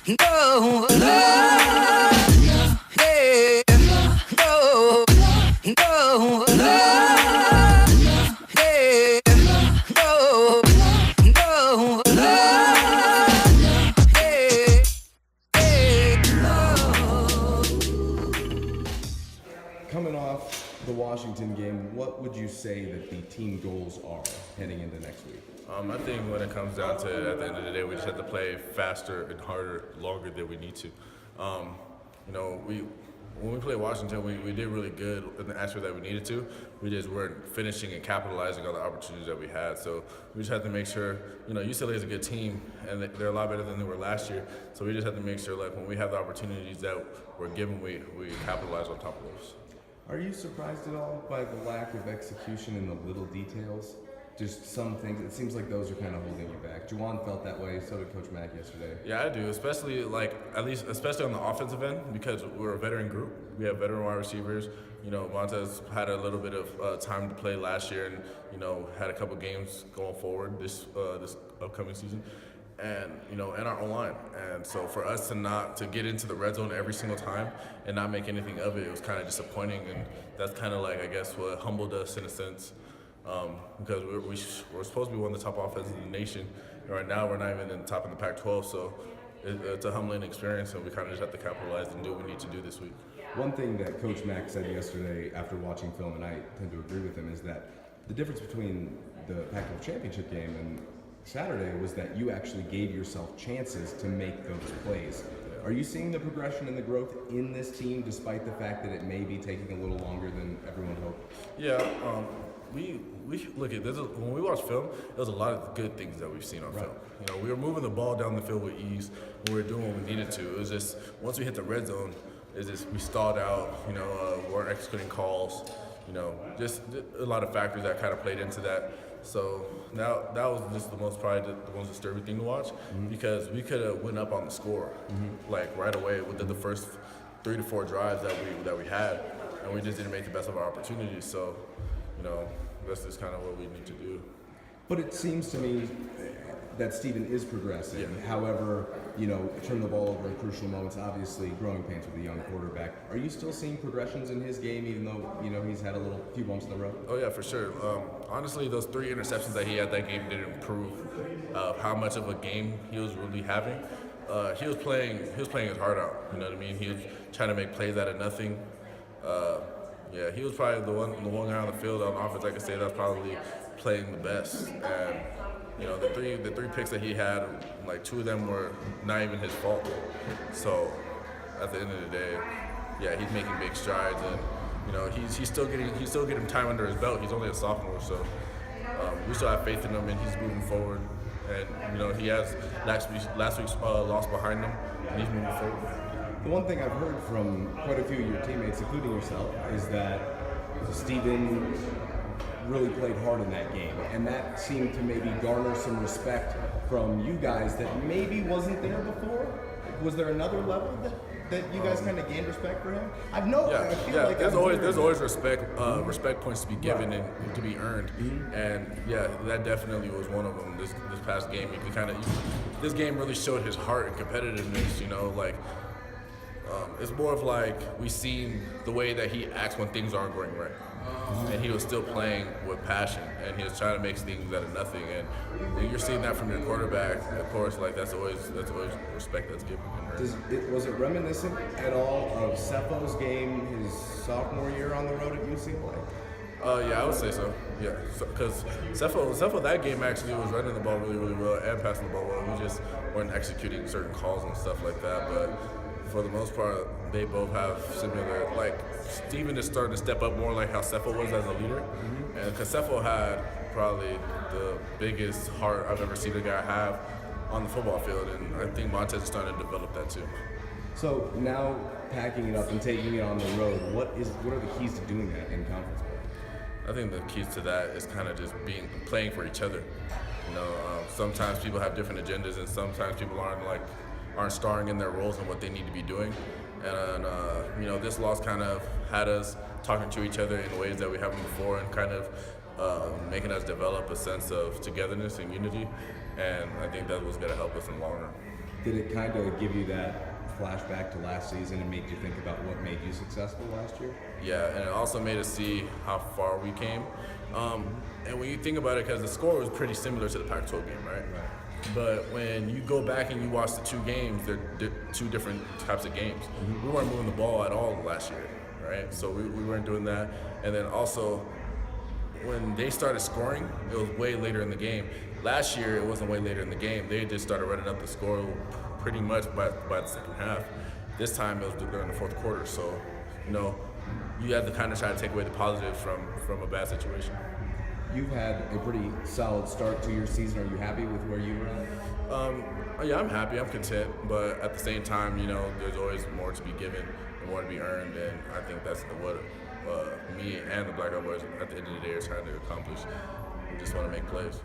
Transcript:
No, no, yeah, no, no, no, yeah, no, no, Coming off the Washington game, what would you say that the team goals are heading into next week? I think when it comes down to it, at the end of the day, we just have to play faster and harder, longer than we need to. When we played Washington, we did really good in the aspect that we needed to. We just weren't finishing and capitalizing on the opportunities that we had. So we just have to make sure, UCLA is a good team, and they're a lot better than they were last year. So we just have to make sure, like, when we have the opportunities that we're given, we capitalize on top of those. Are you surprised at all by the lack of execution in the little details? Just some things, it seems like those are kind of holding you back. Juwan felt that way, so did Coach Mack yesterday. Yeah, I do, especially on the offensive end, because we're a veteran group. We have veteran wide receivers. Montez had a little bit of time to play last year, and had a couple games going forward this upcoming season, and and our O-line. And so for us to get into the red zone every single time and not make anything of it, it was kind of disappointing, and that's kind of like, I guess, what humbled us in a sense. Because we're supposed to be one of the top offenses in the nation. And right now, we're not even in the top of the Pac-12, so it's a humbling experience, and we kind of just have to capitalize and do what we need to do this week. One thing that Coach Mack said yesterday after watching film, and I tend to agree with him, is that the difference between the Pac-12 Championship game and Saturday was that you actually gave yourself chances to make those plays. Are you seeing the progression and the growth in this team, despite the fact that it may be taking a little longer than everyone hoped? Yeah. We look at this. When we watch film, there's a lot of good things that we've seen on film. We were moving the ball down the field with ease. We were doing what we needed to. It was just once we hit the red zone, we stalled out. Weren't executing calls. Just a lot of factors that kind of played into that. So now that was just the most disturbing thing to watch, because we could have went up on the score like right away within the first 3 to 4 drives that we had, and we just didn't make the best of our opportunities. So. That's just kind of what we need to do. But it seems to me that Steven is progressing. Yeah. However, turn the ball over in crucial moments, obviously growing pains with a young quarterback. Are you still seeing progressions in his game, even though, he's had a few bumps in the road? Oh, yeah, for sure. Honestly, those 3 interceptions that he had that game didn't prove how much of a game he was really having. He was playing his heart out, you know what I mean? He was trying to make plays out of nothing. Yeah, he was probably the one guy on the field on offense, I could say, that's probably playing the best. And the three picks that he had, like 2 of them were not even his fault. So at the end of the day, yeah, he's making big strides, and he's still getting time under his belt. He's only a sophomore, so we still have faith in him, and he's moving forward. And he has last week's loss behind him, and he's moving forward. The one thing I've heard from quite a few of your teammates, including yourself, is that Steven really played hard in that game, and that seemed to maybe garner some respect from you guys that maybe wasn't there before. Was there another level that you guys kind of gained respect for him? I feel like there's always respect points to be given and to be earned, and yeah, that definitely was one of them. This past game, this game really showed his heart and competitiveness. It's more of like we seen the way that he acts when things aren't going right, and he was still playing with passion, and he was trying to make things out of nothing. And you're seeing that from your quarterback, of course. Like that's always respect that's given. Was it reminiscent at all of Cefo's game his sophomore year on the road at UCLA? Yeah, I would say so. Yeah, because Cepho that game actually was running the ball really, really well and passing the ball well. We just weren't executing certain calls and stuff like that, but. For the most part, they both have similar. Like Steven is starting to step up more like how Cepho was as a leader, and because Cepho had probably the biggest heart I've ever seen a guy have on the football field, and I think Montez is starting to develop that too. So now packing it up and taking it on the road, what are the keys to doing that in conference play? I think the keys to that is kind of just playing for each other. Sometimes people have different agendas, and sometimes people aren't starring in their roles and what they need to be doing. And this loss kind of had us talking to each other in ways that we haven't before, and kind of making us develop a sense of togetherness and unity. And I think that was going to help us in the long run. Did it kind of give you that flashback to last season and made you think about what made you successful last year? Yeah, and it also made us see how far we came. And when you think about it, because the score was pretty similar to the Pac-12 game, right? But when you go back and you watch the two games, they're two different types of games. We weren't moving the ball at all last year, right? So we weren't doing that. And then also, when they started scoring, it was way later in the game. Last year, it wasn't way later in the game. They just started running up the score pretty much by the second half. This time, it was during the fourth quarter. So, you had to kind of try to take away the positives from a bad situation. You've had a pretty solid start to your season. Are you happy with where you were at? Yeah, I'm happy. I'm content. But at the same time, there's always more to be given and more to be earned. And I think that's what me and the Black Boys at the end of the day are trying to accomplish. We just want to make plays.